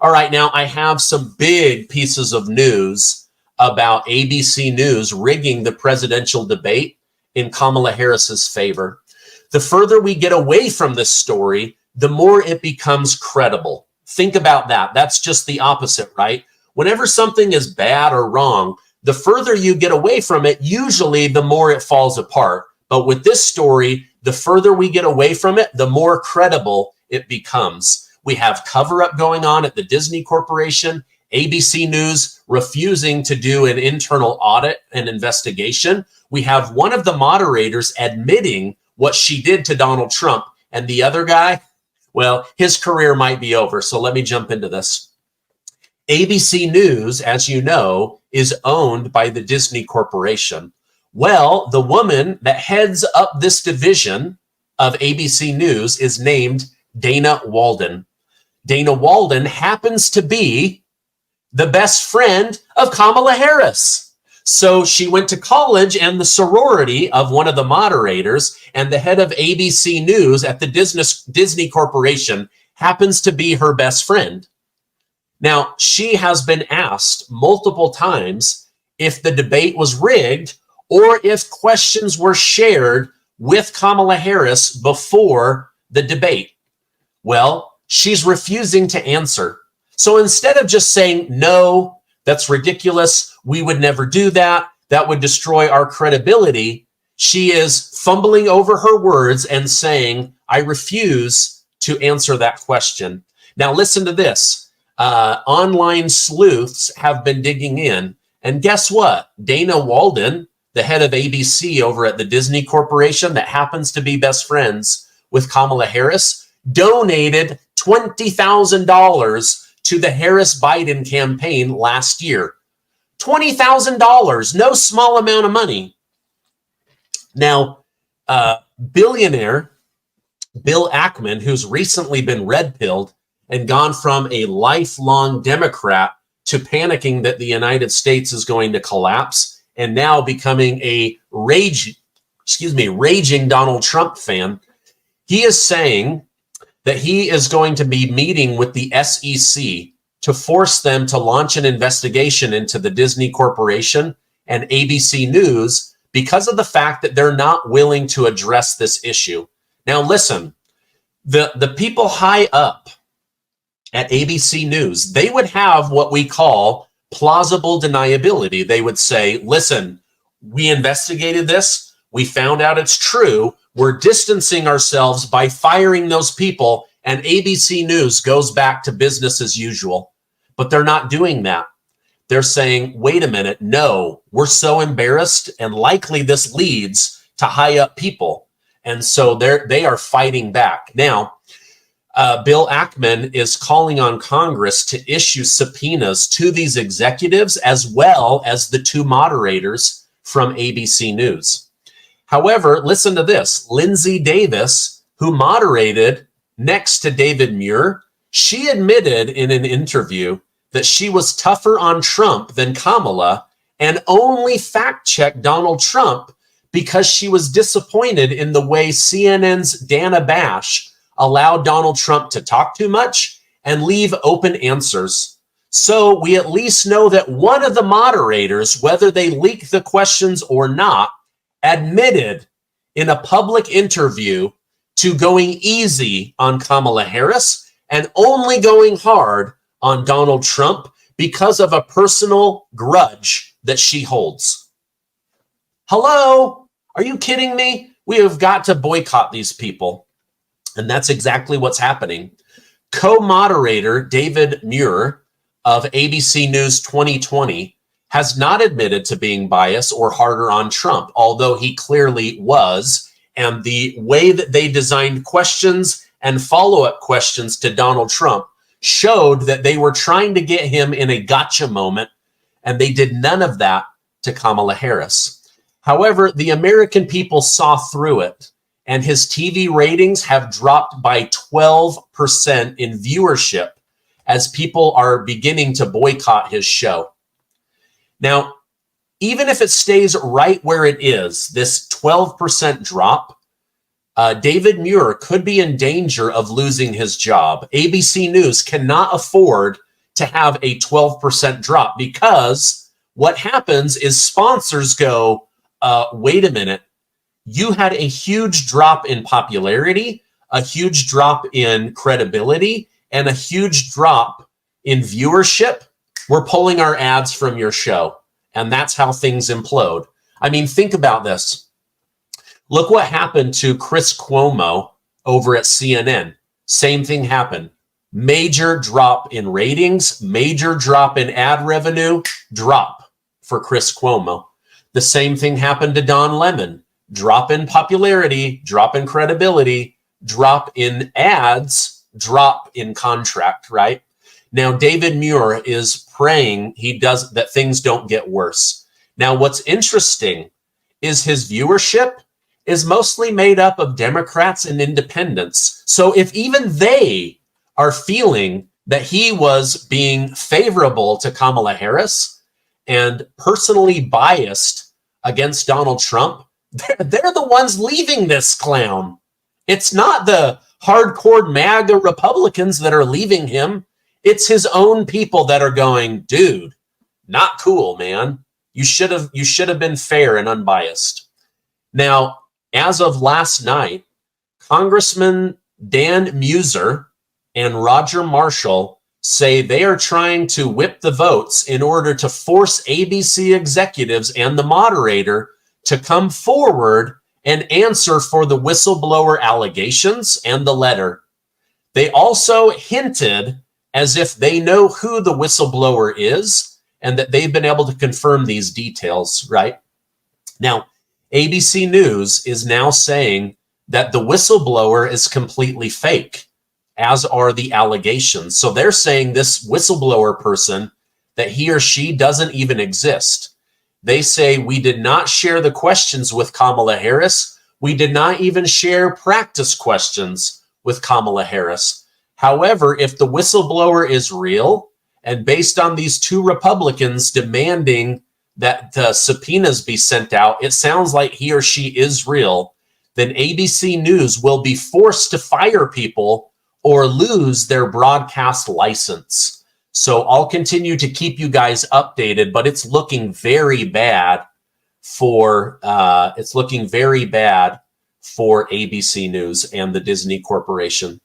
All right, now I have some big pieces of news about ABC News rigging the presidential debate in Kamala Harris's favor. The further we get away from this story, the more it becomes credible. Think about that. That's just the opposite, right? Whenever something is bad or wrong, the further you get away from it, usually the more it falls apart. But with this story, the further we get away from it, the more credible it becomes. We have cover-up going on at the Disney Corporation, ABC News refusing to do an internal audit and investigation. We have one of the moderators admitting what she did to Donald Trump, and the other guy, well, his career might be over. So let me jump into this. ABC News, as you know, is owned by the Disney Corporation. Well, the woman that heads up this division of ABC News is named Dana Walden. Dana Walden happens to be the best friend of Kamala Harris. So she went to college and the sorority of one of the moderators, and the head of ABC News at the Disney Corporation happens to be her best friend. Now, she has been asked multiple times if the debate was rigged or if questions were shared with Kamala Harris before the debate. Well, she's refusing to answer. So instead of just saying, no, that's ridiculous, we would never do that, that would destroy our credibility, she is fumbling over her words and saying, I refuse to answer that question. Now listen to this. Online sleuths have been digging in. And guess what? Dana Walden, the head of ABC over at the Disney Corporation that happens to be best friends with Kamala Harris, donated $20,000 to the Harris-Biden campaign last year. $20,000, no small amount of money. Now, billionaire Bill Ackman, who's recently been red-pilled and gone from a lifelong Democrat to panicking that the United States is going to collapse and now becoming a raging Donald Trump fan, he is saying that he is going to be meeting with the SEC to force them to launch an investigation into the Disney Corporation and ABC News because of the fact that they're not willing to address this issue. Now, listen, the people high up at ABC News, they would have what we call plausible deniability. They would say, listen, we investigated this. We found out it's true. We're distancing ourselves by firing those people, and ABC News goes back to business as usual. But they're not doing that. They're saying, wait a minute, no, we're so embarrassed, and likely this leads to high up people. And so they are fighting back. Now, Bill Ackman is calling on Congress to issue subpoenas to these executives as well as the two moderators from ABC News. However, listen to this. Linsey Davis, who moderated next to David Muir, she admitted in an interview that she was tougher on Trump than Kamala and only fact-checked Donald Trump because she was disappointed in the way CNN's Dana Bash allowed Donald Trump to talk too much and leave open answers. So we at least know that one of the moderators, whether they leaked the questions or not, admitted in a public interview to going easy on Kamala Harris and only going hard on Donald Trump because of a personal grudge that she holds. Hello? Are you kidding me? We have got to boycott these people. And that's exactly what's happening. Co-moderator David Muir of ABC News 2020 has not admitted to being biased or harder on Trump, although he clearly was. And the way that they designed questions and follow-up questions to Donald Trump showed that they were trying to get him in a gotcha moment, and they did none of that to Kamala Harris. However, the American people saw through it, and his TV ratings have dropped by 12% in viewership as people are beginning to boycott his show. Now, even if it stays right where it is, this 12% drop, David Muir could be in danger of losing his job. ABC News cannot afford to have a 12% drop, because what happens is sponsors go, wait a minute, you had a huge drop in popularity, a huge drop in credibility, and a huge drop in viewership. We're pulling our ads from your show. And that's how things implode. I mean, think about this. Look what happened to Chris Cuomo over at CNN. Same thing happened. Major drop in ratings, major drop in ad revenue, drop for Chris Cuomo. The same thing happened to Don Lemon. Drop in popularity, drop in credibility, drop in ads, drop in contract, right? Now, David Muir is praying that things don't get worse. Now, what's interesting is his viewership is mostly made up of Democrats and independents. So if even they are feeling that he was being favorable to Kamala Harris and personally biased against Donald Trump, they're the ones leaving this clown. It's not the hardcore MAGA Republicans that are leaving him. It's his own people that are going, dude, not cool, man. You should have been fair and unbiased. Now, as of last night, Congressman Dan Muir and Roger Marshall say they are trying to whip the votes in order to force ABC executives and the moderator to come forward and answer for the whistleblower allegations and the letter. They also hinted as if they know who the whistleblower is and that they've been able to confirm these details, right? Now, ABC News is now saying that the whistleblower is completely fake, as are the allegations. So they're saying this whistleblower person, that he or she doesn't even exist. They say, we did not share the questions with Kamala Harris. We did not even share practice questions with Kamala Harris. However, if the whistleblower is real, and based on these two Republicans demanding that the subpoenas be sent out, it sounds like he or she is real, then ABC News will be forced to fire people or lose their broadcast license. So I'll continue to keep you guys updated, but it's looking very bad for ABC News and the Disney Corporation.